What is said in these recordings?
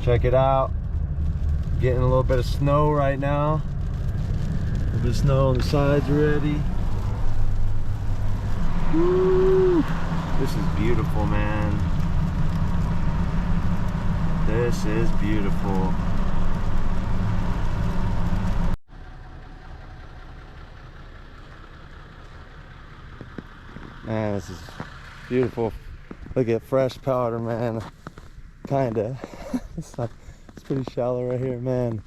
Check it out. Getting a little bit of snow right now. A little bit of snow on the sides already. Woo! This is beautiful, man. This is beautiful. Man, this is beautiful. Look at fresh powder, man. Kinda. It's pretty shallow right here, man.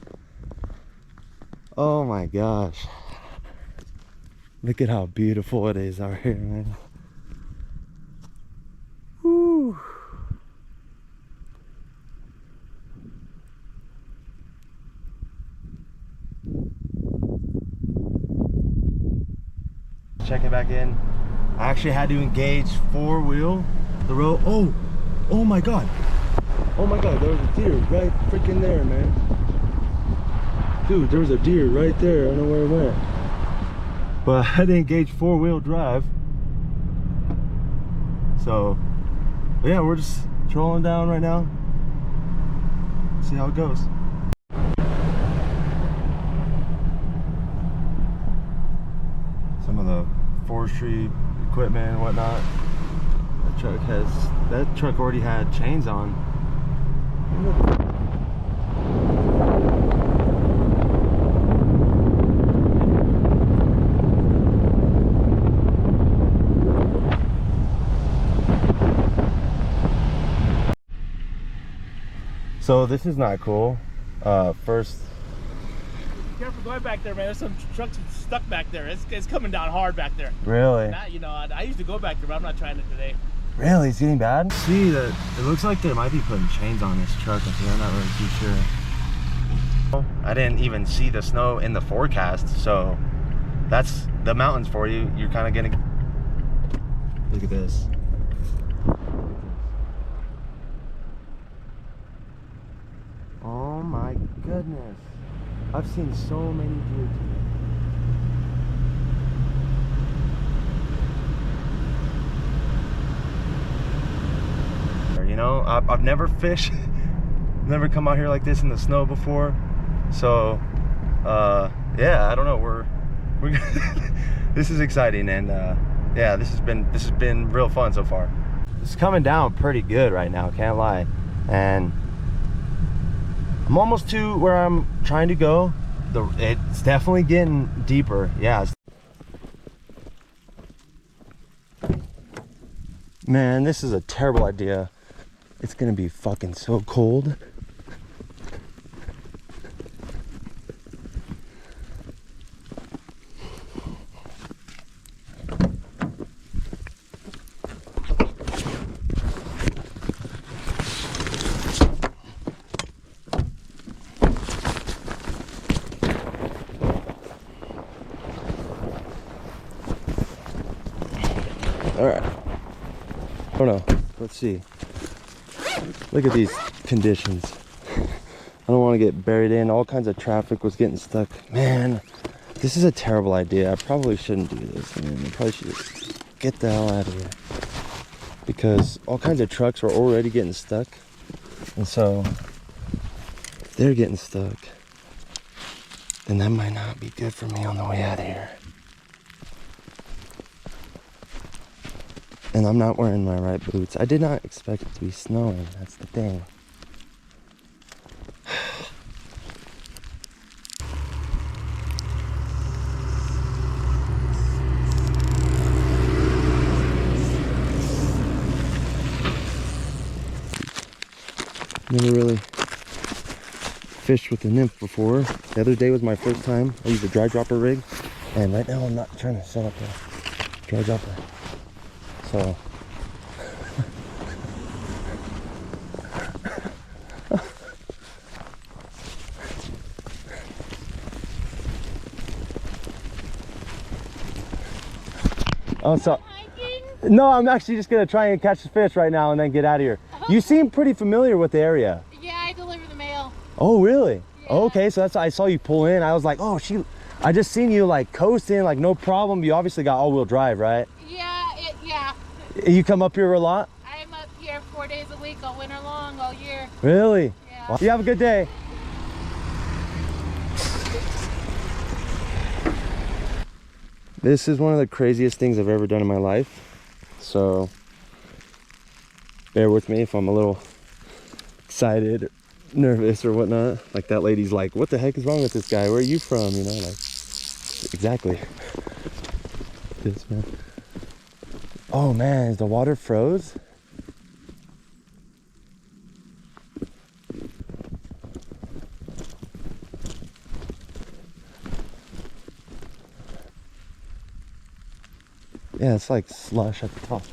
Oh my gosh. Look at how beautiful it is out here, man. Woo. Check it back in. I actually had to engage four-wheel the road. Oh my god. Oh my god, there was a deer right freaking there, man. Dude, there was a deer right there. I don't know where it went. But I had to engage four-wheel drive. So, yeah, we're just trolling down right now. See how it goes. Some of the forestry equipment and whatnot. That truck already had chains on. So this is not cool. First, be careful going back there, man. There's some trucks stuck back there. It's coming down hard back there. Really? Not, you know, I used to go back there, but I'm not trying it today. Really? It's getting bad? See that it looks like they might be putting chains on this truck. I'm not really too sure. I didn't even see the snow in the forecast, so that's the mountains for you. You're kind of getting. Look at this. Oh my goodness. I've seen so many deer today. You know, I've never fished, never come out here like this in the snow before. So, yeah, I don't know. We're this is exciting, and yeah, this has been real fun so far. It's coming down pretty good right now, can't lie, and I'm almost to where I'm trying to go. It's definitely getting deeper. Yeah. Man, this is a terrible idea. It's gonna be fucking so cold. All right. Oh no, let's see. Look at these conditions. I don't want to get buried in. All kinds of traffic was getting stuck. Man, this is a terrible idea. I probably shouldn't do this, man. I probably should just get the hell out of here. Because all kinds of trucks are already getting stuck. And so, if they're getting stuck, then that might not be good for me on the way out of here. And I'm not wearing my right boots. I did not expect it to be snowing. That's the thing. Never really fished with a nymph before. The other day was my first time. I used a dry dropper rig. And right now I'm not trying to set up a dry dropper. So oh, so no, I'm actually just gonna try and catch the fish right now and then get out of here. You seem pretty familiar with the area. Yeah, I deliver the mail. Oh, really? Yeah. Okay, so that's why I saw you pull in. I was like, oh, I just seen you like coasting, like no problem. You obviously got all-wheel drive, right? Yeah, yeah. You come up here a lot? I'm up here 4 days a week, all winter long, all year. Really? Yeah. You have a good day. This is one of the craziest things I've ever done in my life. So bear with me if I'm a little excited, nervous or whatnot. Like that lady's like, what the heck is wrong with this guy? Where are you from? You know, like, exactly. This, man. Oh man, the water froze? Yeah, it's like slush at the top.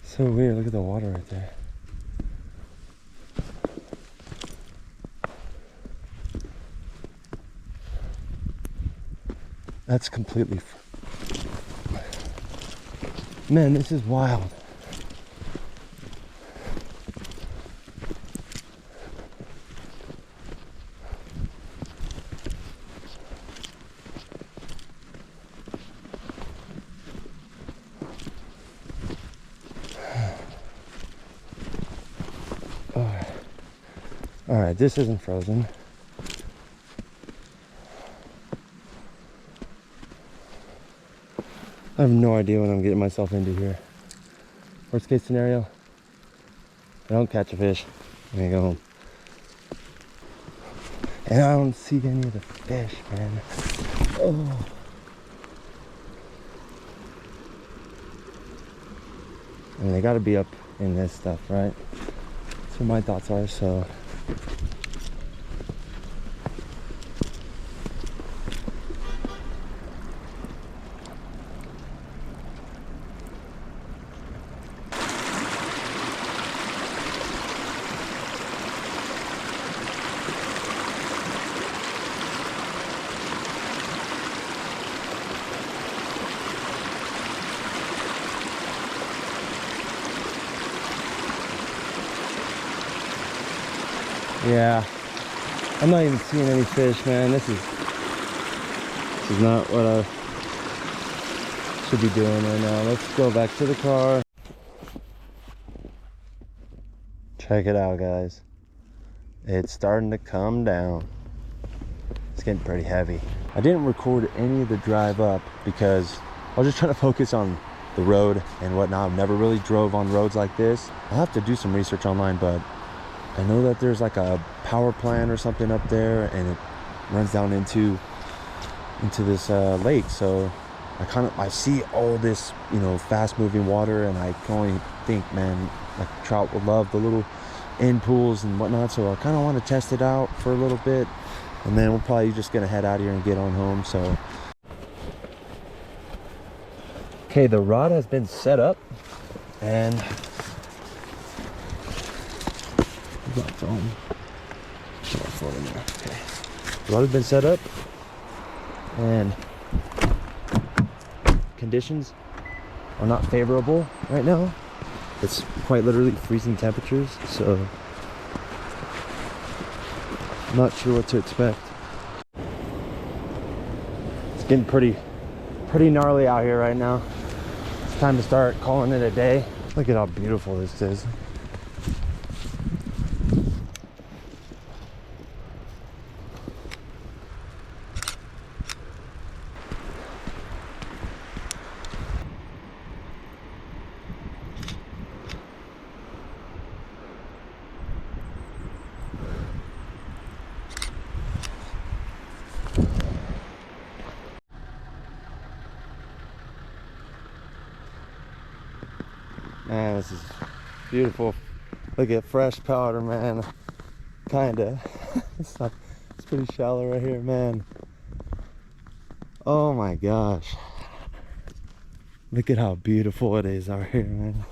So weird, look at the water right there. That's completely... Man, this is wild. All right, this isn't frozen. I have no idea what I'm getting myself into here. Worst case scenario, I don't catch a fish. I'm gonna go home. And I don't see any of the fish, man. Oh. I mean, they gotta be up in this stuff, right? That's what my thoughts are, so. Yeah, I'm not even seeing any fish, man. This is not what I should be doing right now. Let's go back to the car. Check it out, guys. It's starting to come down. It's getting pretty heavy. I didn't record any of the drive up because I was just trying to focus on the road and whatnot. I've never really drove on roads like this. I'll have to do some research online, but I know that there's like a power plant or something up there, and it runs down into this lake. So I see all this, you know, fast moving water, and I can only think, man, like trout will love the little end pools and whatnot. So I kind of want to test it out for a little bit, and then we're probably just gonna head out here and get on home. So okay, the rod has been set up, and okay. The rod has been set up, and conditions are not favorable right now. It's quite literally freezing temperatures, so I'm not sure what to expect. It's getting pretty gnarly out here right now. It's time to start calling it a day. Look at how beautiful this is. Man, this is beautiful. Look at fresh powder, man. Kinda. It's pretty shallow right here, man. Oh my gosh. Look at how beautiful it is out here, man.